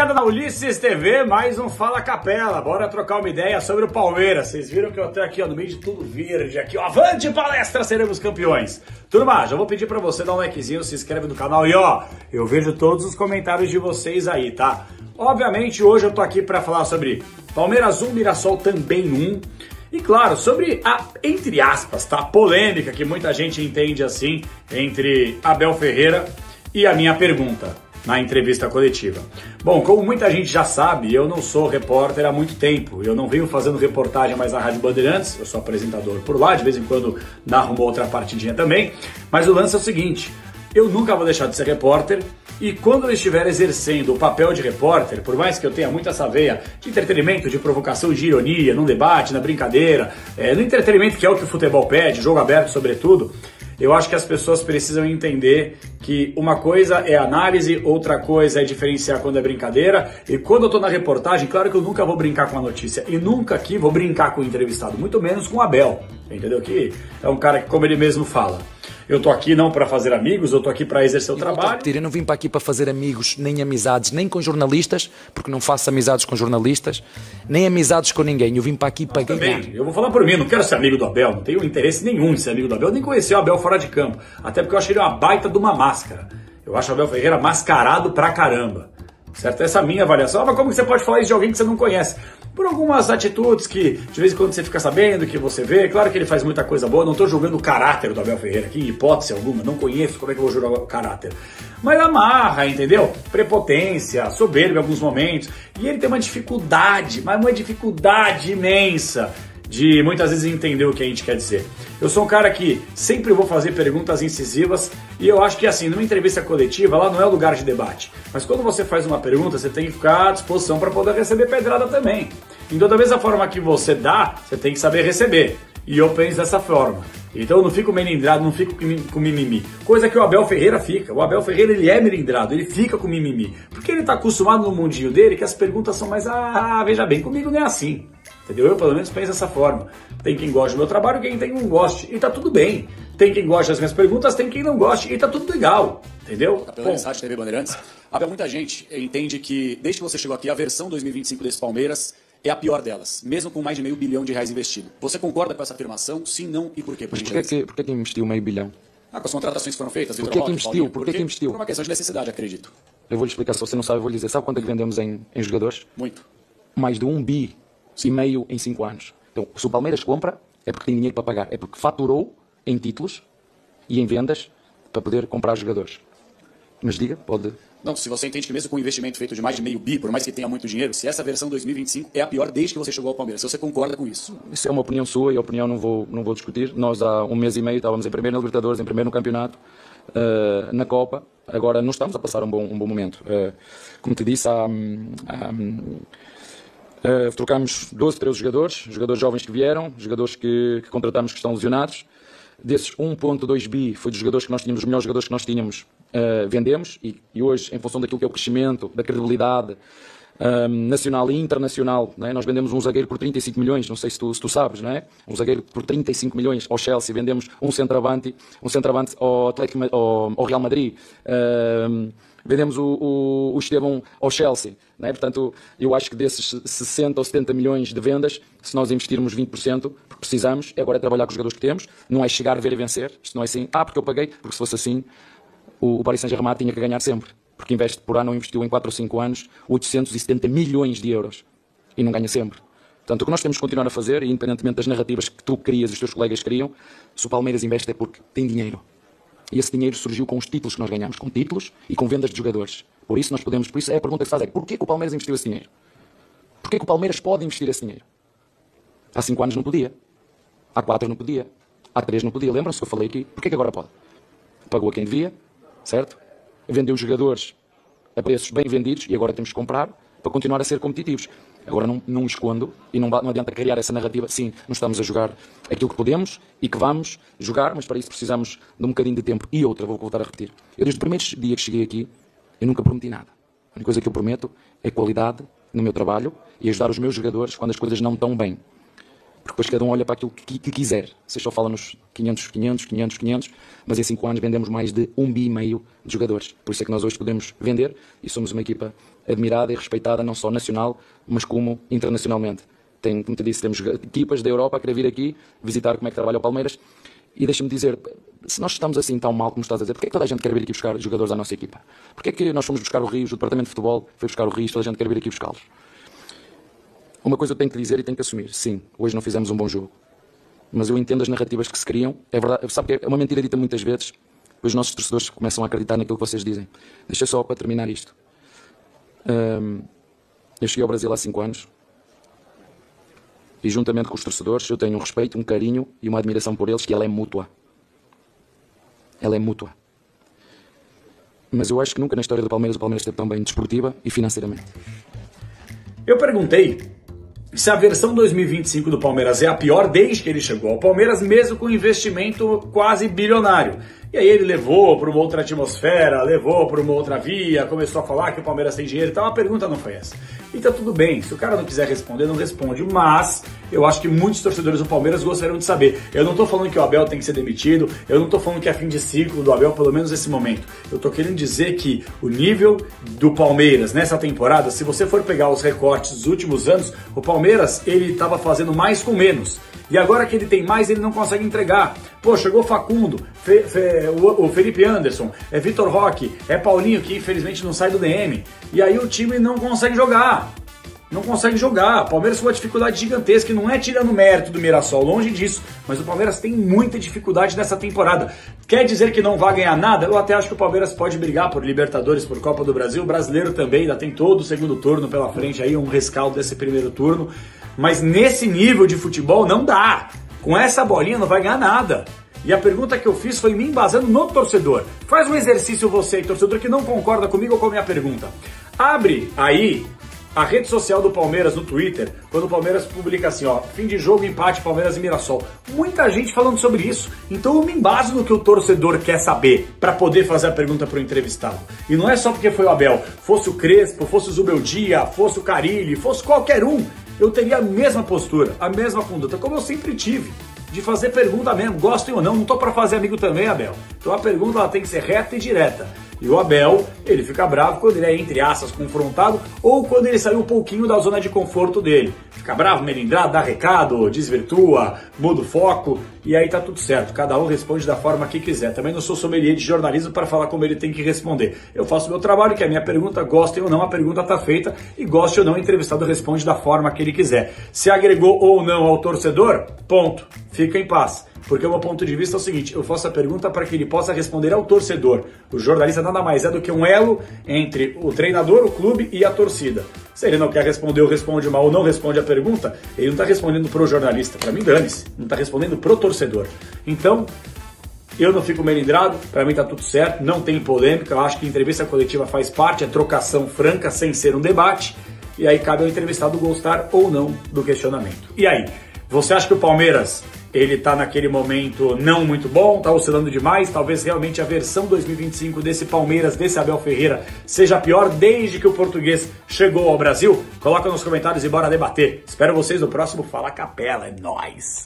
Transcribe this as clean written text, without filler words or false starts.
ligado na Ulisses TV, mais um Fala Capela. Bora trocar uma ideia sobre o Palmeiras. Vocês viram que eu tô aqui ó, no meio de tudo verde, aqui ó, avante palestra, seremos campeões. Turma, já vou pedir pra você dar um likezinho, se inscreve no canal e ó, eu vejo todos os comentários de vocês aí, tá? Obviamente hoje eu tô aqui pra falar sobre Palmeiras 1, Mirassol também 1. E claro, sobre a, entre aspas, tá, polêmica que muita gente entende assim, entre Abel Ferreira e a minha pergunta na entrevista coletiva. Bom, como muita gente já sabe, eu não sou repórter há muito tempo. Eu não venho fazendo reportagem mais na Rádio Bandeirantes, eu sou apresentador por lá, de vez em quando narro uma outra partidinha também. Mas o lance é o seguinte, eu nunca vou deixar de ser repórter e quando eu estiver exercendo o papel de repórter, por mais que eu tenha muito essa veia de entretenimento, de provocação, de ironia, num debate, na brincadeira, no entretenimento que é o que o futebol pede, jogo aberto sobretudo, eu acho que as pessoas precisam entender que uma coisa é análise, outra coisa é diferenciar quando é brincadeira. E quando eu tô na reportagem, claro que eu nunca vou brincar com a notícia e nunca aqui vou brincar com o entrevistado, muito menos com o Abel, entendeu? Que é um cara que, como ele mesmo fala, eu tô aqui não para fazer amigos, eu tô aqui para exercer o trabalho. Eu não vim para aqui para fazer amigos, nem amizades, nem com jornalistas, porque não faço amizades com jornalistas, nem amizades com ninguém. Eu vim para aqui para ganhar. Eu vou falar por mim, não quero ser amigo do Abel, não tenho interesse nenhum em ser amigo do Abel, nem conhecer o Abel fora de campo. Até porque eu achei ele uma baita de uma máscara. Eu acho o Abel Ferreira mascarado pra caramba. Certo? Essa é a minha avaliação. Mas como que você pode falar isso de alguém que você não conhece? Por algumas atitudes que de vez em quando você fica sabendo, que você vê. Claro que ele faz muita coisa boa, não estou julgando o caráter do Abel Ferreira aqui, em hipótese alguma, não conheço, como é que eu vou julgar o caráter? Mas amarra, entendeu? Prepotência, soberba em alguns momentos. E ele tem uma dificuldade, mas uma dificuldade imensa de muitas vezes entender o que a gente quer dizer. Eu sou um cara que sempre vou fazer perguntas incisivas e eu acho que assim, numa entrevista coletiva, lá não é o lugar de debate. Mas quando você faz uma pergunta, você tem que ficar à disposição para poder receber pedrada também. Então, da mesma forma que você dá, você tem que saber receber. E eu penso dessa forma. Então eu não fico melindrado, não fico com mimimi. Coisa que o Abel Ferreira fica. O Abel Ferreira, ele é melindrado, ele fica com mimimi. Porque ele tá acostumado no mundinho dele que as perguntas são mais, veja bem, comigo não é assim. Entendeu? Eu pelo menos penso dessa forma. Tem quem goste do meu trabalho, quem tem não goste. E tá tudo bem. Tem quem goste das minhas perguntas, tem quem não goste. E tá tudo legal. Entendeu? Pela Rádio TV Bandeirantes. Abel, muita gente entende que desde que você chegou aqui, a versão 2025 desse Palmeiras é a pior delas, mesmo com mais de R$500 milhão investido. Você concorda com essa afirmação? Sim, não e por quê? Mas por que investiu R$500 milhão? Com as contratações que foram feitas, Por que investiu? Por que investiu? Por uma questão de necessidade, acredito. Eu vou lhe explicar, se você não sabe, eu vou lhe dizer. Sabe quanto é que vendemos em jogadores? Muito. Mais de R$1,5 bilhão em 5 anos. Então, se o Palmeiras compra, é porque tem dinheiro para pagar. É porque faturou em títulos e em vendas para poder comprar jogadores. Mas diga, pode... Não, se você entende que mesmo com um investimento feito de mais de R$500 milhão, por mais que tenha muito dinheiro, se essa versão 2025 é a pior desde que você chegou ao Palmeiras, se você concorda com isso? Isso é uma opinião sua e a opinião não vou discutir. Nós há 1 mês e meio estávamos em primeiro na Libertadores, em primeiro no campeonato, na Copa. Agora não estamos a passar um bom momento. Como te disse, trocámos 12, 13 jogadores jovens que vieram, jogadores que contratámos que estão lesionados. Desses 1,2 bi foi dos jogadores que nós tínhamos, os melhores jogadores que nós tínhamos, vendemos e hoje, em função daquilo que é o crescimento, da credibilidade nacional e internacional, não é? Nós vendemos um zagueiro por 35 milhões, não sei se tu sabes, não é? Um zagueiro por 35 milhões ao Chelsea, vendemos um centroavante ao Real Madrid, vendemos o Estevão ao Chelsea, não é? Portanto, eu acho que desses 60 ou 70 milhões de vendas, se nós investirmos 20%, porque precisamos, agora é trabalhar com os jogadores que temos, não é chegar, ver e vencer, isto não é assim, porque eu paguei, porque se fosse assim, o Paris Saint-Germain tinha que ganhar sempre, porque investe por ano, investiu em 4 ou 5 anos 870 milhões de euros e não ganha sempre. Portanto, o que nós temos que continuar a fazer, independentemente das narrativas que tu querias e os teus colegas queriam, se o Palmeiras investe é porque tem dinheiro. E esse dinheiro surgiu com os títulos que nós ganhamos, com títulos e com vendas de jogadores. Por isso é a pergunta que se faz é, porquê que o Palmeiras investiu esse dinheiro? Porquê que o Palmeiras pode investir esse dinheiro? Há 5 anos não podia. Há 4 não podia. Há 3 não podia. Lembram-se que eu falei aqui? Porquê que agora pode? Pagou a quem devia, certo? Vendeu os jogadores a preços bem vendidos e agora temos que comprar para continuar a ser competitivos. Agora não escondo e não adianta criar essa narrativa. Sim, não estamos a jogar aquilo que podemos e que vamos jogar, mas para isso precisamos de um bocadinho de tempo. E outra, vou voltar a repetir. Eu desde o primeiro dia que cheguei aqui, eu nunca prometi nada. A única coisa que eu prometo é qualidade no meu trabalho e ajudar os meus jogadores quando as coisas não estão bem. Porque depois cada um olha para aquilo que quiser. Vocês só falam nos 500, mas em 5 anos vendemos mais de 1,5 bi de jogadores. Por isso é que nós hoje podemos vender e somos uma equipa admirada e respeitada, não só nacional, mas como internacionalmente. Como te disse, temos equipas da Europa a querer vir aqui visitar como é que trabalha o Palmeiras. E deixa-me dizer, se nós estamos assim tão mal como estás a dizer, porquê é que toda a gente quer vir aqui buscar jogadores à nossa equipa? Porquê é que nós fomos buscar o Rios, o departamento de futebol foi buscar o Rios, toda a gente quer vir aqui buscá-los? Uma coisa eu tenho que dizer e tenho que assumir, sim, hoje não fizemos um bom jogo, mas eu entendo as narrativas que se criam, é verdade, sabe que é uma mentira dita muitas vezes, os nossos torcedores começam a acreditar naquilo que vocês dizem. Deixa só para terminar isto. Eu cheguei ao Brasil há 5 anos, e juntamente com os torcedores eu tenho um respeito, um carinho e uma admiração por eles, que ela é mútua. Ela é mútua. Mas eu acho que nunca na história do Palmeiras o Palmeiras esteve tão bem desportiva e financeiramente. Eu perguntei se a versão 2025 do Palmeiras é a pior desde que ele chegou ao Palmeiras, mesmo com investimento quase bilionário. E aí ele levou para uma outra atmosfera, levou para uma outra via, começou a falar que o Palmeiras tem dinheiro e tal. A pergunta não foi essa. E tá tudo bem, se o cara não quiser responder, não responde. Mas eu acho que muitos torcedores do Palmeiras gostariam de saber. Eu não tô falando que o Abel tem que ser demitido, eu não tô falando que é fim de ciclo do Abel, pelo menos nesse momento. Eu tô querendo dizer que o nível do Palmeiras nessa temporada, se você for pegar os recortes dos últimos anos, o Palmeiras, ele tava fazendo mais com menos. E agora que ele tem mais, ele não consegue entregar. Pô, chegou Facundo, o Felipe Anderson, é Vitor Roque, é Paulinho, que infelizmente não sai do DM. E aí o time não consegue jogar. Não consegue jogar. O Palmeiras com uma dificuldade gigantesca, e não é tirando o mérito do Mirassol, longe disso. Mas o Palmeiras tem muita dificuldade nessa temporada. Quer dizer que não vai ganhar nada? Eu até acho que o Palmeiras pode brigar por Libertadores, por Copa do Brasil. O brasileiro também, ainda tem todo o segundo turno pela frente, aí um rescaldo desse primeiro turno. Mas nesse nível de futebol não dá. Com essa bolinha não vai ganhar nada. E a pergunta que eu fiz foi me embasando no torcedor. Faz um exercício você aí, torcedor, que não concorda comigo ou com a minha pergunta. Abre aí a rede social do Palmeiras no Twitter, quando o Palmeiras publica assim, ó, fim de jogo, empate, Palmeiras e Mirassol. Muita gente falando sobre isso. Então eu me embaso no que o torcedor quer saber para poder fazer a pergunta pro entrevistado. E não é só porque foi o Abel. Fosse o Crespo, fosse o Zubeldia, fosse o Carille, fosse qualquer um, eu teria a mesma postura, a mesma conduta, como eu sempre tive, de fazer pergunta mesmo, gostem ou não tô para fazer amigo também, Abel. Então a pergunta ela tem que ser reta e direta. E o Abel, ele fica bravo quando ele é, entre aspas, confrontado, ou quando ele sai um pouquinho da zona de conforto dele. Fica bravo, melindrado, dá recado, desvirtua, muda o foco, e aí tá tudo certo. Cada um responde da forma que quiser. Também não sou sommelier de jornalismo para falar como ele tem que responder. Eu faço o meu trabalho, que é a minha pergunta, gostem ou não, a pergunta tá feita, e goste ou não, o entrevistado responde da forma que ele quiser. Se agregou ou não ao torcedor, ponto, fica em paz. Porque o meu ponto de vista é o seguinte, eu faço a pergunta para que ele possa responder ao torcedor. O jornalista nada mais é do que um elo entre o treinador, o clube e a torcida. Se ele não quer responder ou responde mal ou não responde a pergunta, ele não está respondendo pro jornalista. Para mim, dane-se. Não está respondendo pro torcedor. Então, eu não fico melindrado, para mim tá tudo certo, não tem polêmica. Eu acho que entrevista coletiva faz parte, é trocação franca, sem ser um debate. E aí cabe ao entrevistado gostar ou não do questionamento. E aí, você acha que o Palmeiras... ele tá naquele momento não muito bom, tá oscilando demais, talvez realmente a versão 2025 desse Palmeiras, desse Abel Ferreira, seja a pior desde que o português chegou ao Brasil? Coloca nos comentários e bora debater. Espero vocês no próximo Fala Capela, é nóis!